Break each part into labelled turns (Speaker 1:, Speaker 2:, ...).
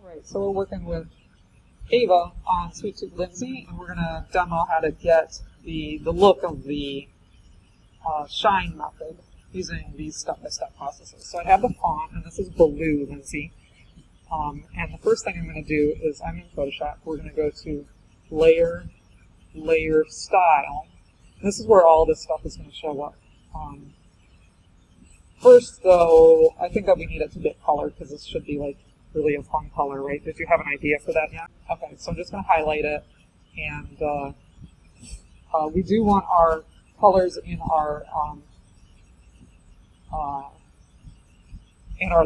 Speaker 1: Alright, so we're working with Ava on Sweet Tooth Lindsay, and we're going to demo how to get the look of the shine method using these step-by-step processes. So I have the font, and this is Blue Lindsay. And the first thing I'm going to do is I'm in Photoshop. We're going to go to Layer, Layer, Style. This is where all this stuff is going to show up. First, though, I think that we need it to get color because this should be like really a fun color, right? Did you have an idea for that yet? Okay, so I'm just going to highlight it, and we do want our colors in our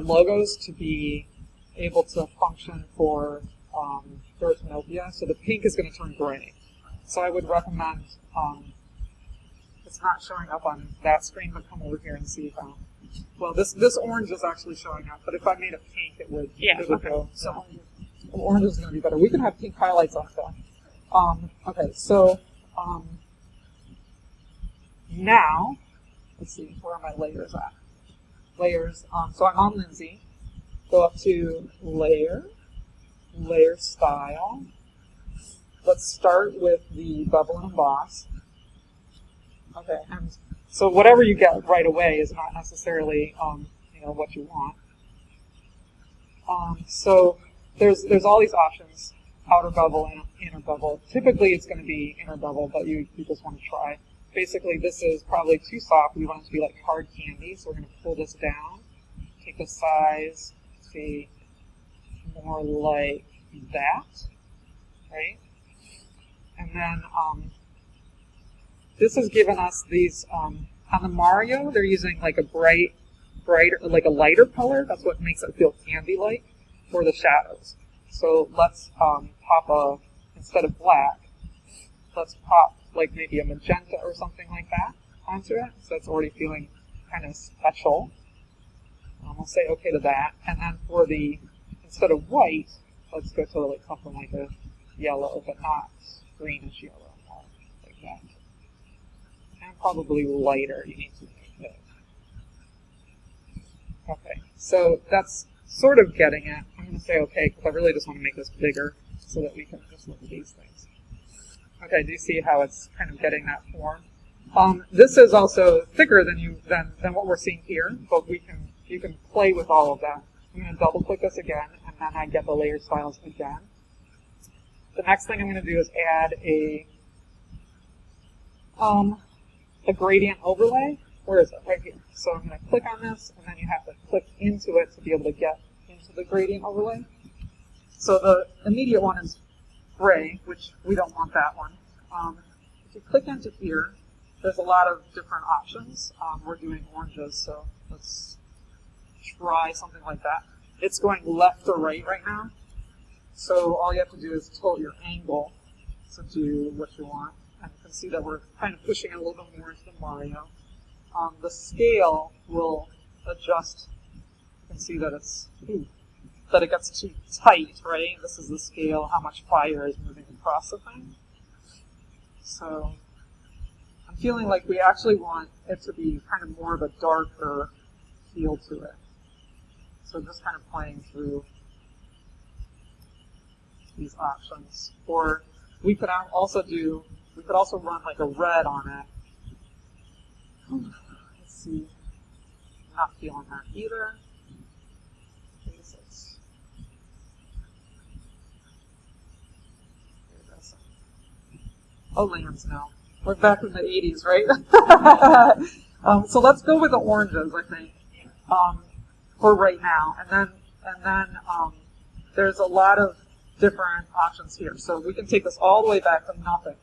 Speaker 1: logos to be able to function for Erythromyopia. So the pink is going to turn gray. So I would recommend, it's not showing up on that screen, but come over here and see if, well, this orange is actually showing up, but if I made it pink, it would, go. So orange is going to be better. We can have pink highlights on it though. Okay, so now, let's see, where are my layers at? Layers, so I'm on Lindsay. Go up to Layer, Layer Style. Let's start with the Bevel and Emboss. Okay, and so whatever you get right away is not necessarily what you want. So there's all these options: outer bevel and inner bevel. Typically it's going to be inner bevel, but you just want to try. Basically, this is probably too soft. We want it to be like hard candy, so we're going to pull this down, take the size, see, more like that, right? And then this has given us these, on the Mario, they're using like a brighter, like a lighter color. That's what makes it feel candy-like for the shadows. So let's pop instead of black, let's pop like maybe a magenta or something like that onto it. So it's already feeling kind of special. We'll say okay to that. And then for instead of white, let's go to like something like a yellow, but not greenish yellow, more like that. And probably lighter, you need to make it. Okay, so that's sort of getting it. I'm going to say okay, because I really just want to make this bigger so that we can just look at these things. Okay, do you see how it's kind of getting that form? This is also thicker than what we're seeing here, but you can play with all of that. I'm going to double click this again, and then I get the layer styles again. The next thing I'm going to do is add a gradient overlay. Where is it? Right here. So I'm going to click on this, and then you have to click into it to be able to get into the gradient overlay. So the immediate one is gray, which we don't want that one. If you click into here, there's a lot of different options. We're doing oranges, so let's try something like that. It's going left or right now. So all you have to do is tilt your angle to do what you want. And you can see that we're kind of pushing it a little bit more into the Mario. The scale will adjust. You can see that it gets too tight, right? This is the scale, how much fire is moving across the thing. So I'm feeling like we actually want it to be kind of more of a darker feel to it. So just kind of playing through these options. Or we could also run like a red on it. Let's see. Not feeling that either. Oh, lambs now. We're back in the 80s, right? So let's go with the oranges, I think, for right now. And then there's a lot of different options here. So we can take this all the way back to nothing,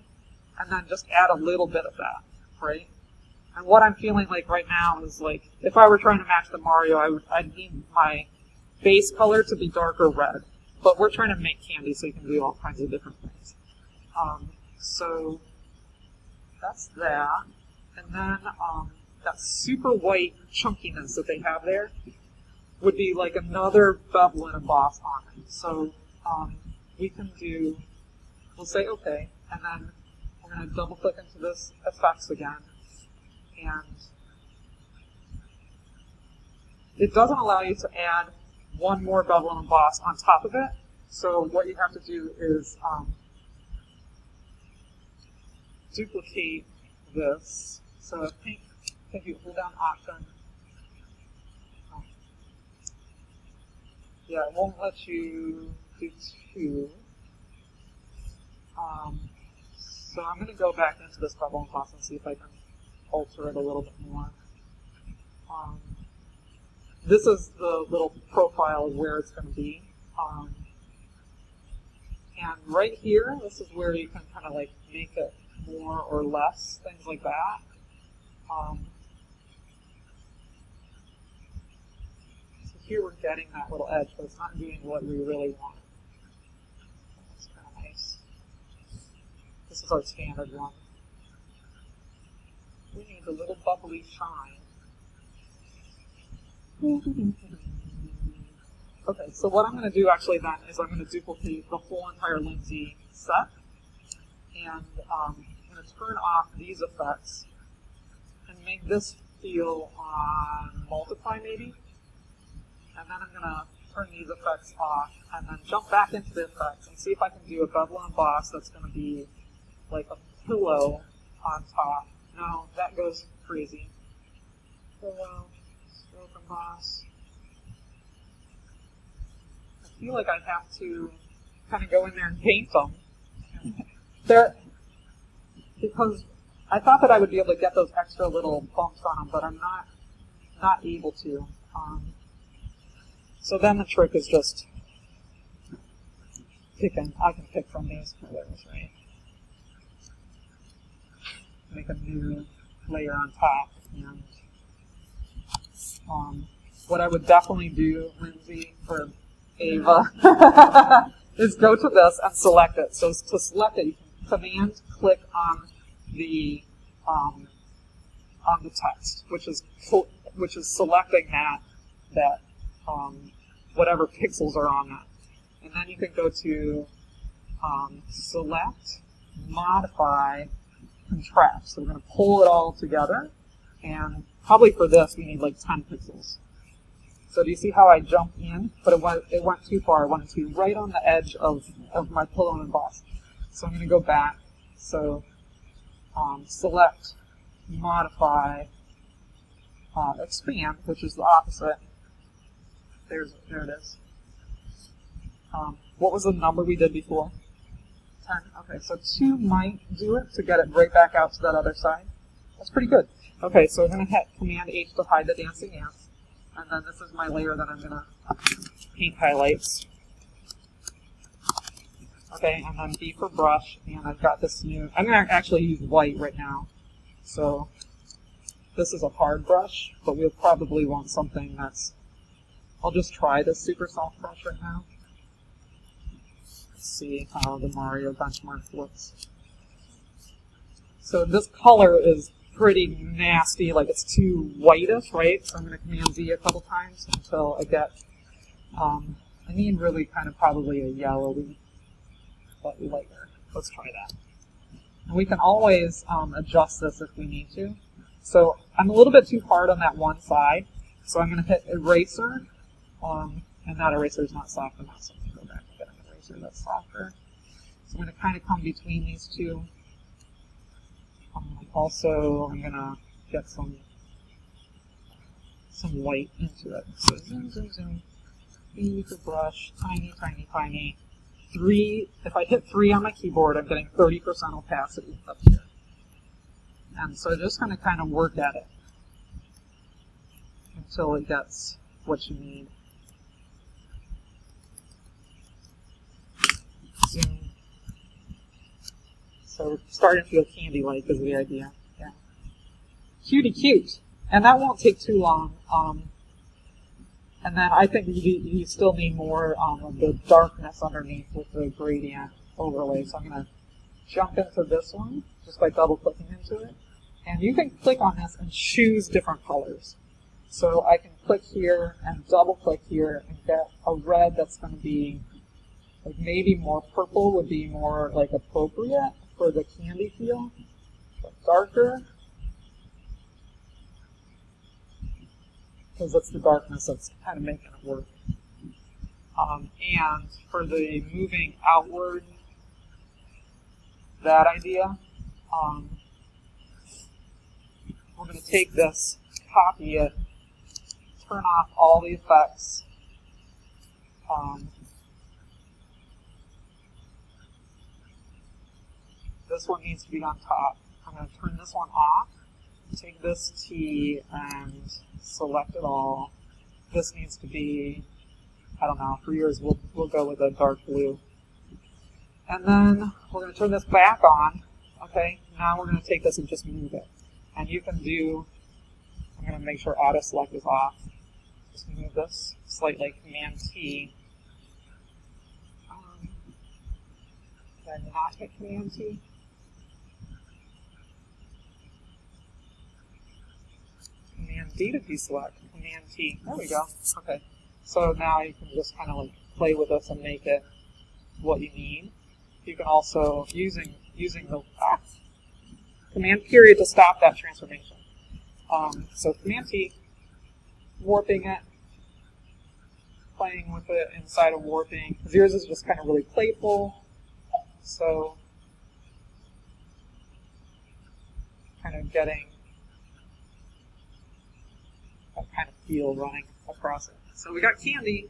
Speaker 1: and then just add a little bit of that, right? And what I'm feeling like right now is like, if I were trying to match the Mario, I'd need my base color to be darker red. But we're trying to make candy, so you can do all kinds of different things. So that's that. And then that super white chunkiness that they have there would be like another bevel and emboss on it. So we'll say okay, and then we're going to double click into this effects again. And it doesn't allow you to add one more bevel and emboss on top of it. So what you have to do is duplicate this. So I think you hold down Option. Yeah, it won't let you do two. So I'm going to go back into this bubble emboss and see if I can alter it a little bit more. This is the little profile of where it's going to be. And right here, this is where you can kind of like make it more or less, things like that. So here we're getting that little edge, but it's not doing what we really want. That's kind of nice. This is our standard one. We need a little bubbly shine. Okay, so what I'm going to do actually then is I'm going to duplicate the whole entire Lindsay set. And I'm going to turn off these effects and make this feel on multiply maybe. And then I'm going to turn these effects off and then jump back into the effects and see if I can do a bevel emboss that's going to be like a pillow on top. No, that goes crazy. Pillow, stroke emboss. I feel like I have to kind of go in there and paint them. Because I thought that I would be able to get those extra little bumps on them, but I'm not able to. So then the trick is just picking. I can pick from these colors, right? Make a new layer on top. And what I would definitely do, Lindsay, for Ava, is go to this and select it. So to select it, you can command click on the text, which is selecting that whatever pixels are on that, and then you can go to select, modify, contrast. So we're going to pull it all together, and probably for this we need like 10 pixels. So do you see how I jumped in, but it went too far? I wanted to be right on the edge of my Tolonen emboss. So I'm going to go back. So select, modify, expand, which is the opposite. There it is. What was the number we did before? 10. Okay, so 2 might do it to get it right back out to that other side. That's pretty good. Okay, so I'm going to hit Command H to hide the dancing ants. And then this is my layer that I'm going to paint highlights. Okay, and then B for brush, and I've got this new, I'm going to actually use white right now. So this is a hard brush, but we'll probably want something that's, I'll just try this super soft brush right now. Let's see how the Mario benchmark looks. So this color is pretty nasty, like it's too whitish, right? So I'm going to Command Z a couple times until I get, I need really kind of probably a yellowy, but lighter. Let's try that. And we can always adjust this if we need to. So I'm a little bit too hard on that one side, so I'm going to hit Eraser, and that eraser is not soft enough, so I'm going to go back and get an eraser that's softer. So I'm going to kind of come between these two. Also, I'm going to get some white into it. So zoom, zoom, zoom. B for brush, tiny, tiny, tiny. 3, if I hit 3 on my keyboard, I'm getting 30% opacity up here. And so I'm just going to kind of work at it until it gets what you need. Zoom. So starting to feel candy-like is the idea. Yeah. Cutie cute. And that won't take too long. And then I think you still need more of the darkness underneath with the gradient overlay. So I'm going to jump into this one just by double-clicking into it. And you can click on this and choose different colors. So I can click here and double-click here and get a red that's going to be like maybe more purple would be more like appropriate for the candy feel, but darker, because it's the darkness that's kind of making it work. And for the moving outward, that idea, we're going to take this, copy it, turn off all the effects. This one needs to be on top. I'm going to turn this one off, take this T and select it all. This needs to be, I don't know, for yours we'll go with a dark blue. And then we're going to turn this back on. Okay, now we're going to take this and just move it. And you can do, I'm going to make sure auto select is off. Just move this slightly, Command T. Did I not hit Command T? Command D to deselect. Command T. There we go. Okay. So now you can just kind of like play with this and make it what you need. You can also, using the Command period to stop that transformation. So Command T, warping it, playing with it inside of warping, because yours is just kind of really playful. So kind of getting that kind of feel running across it. So we got candy.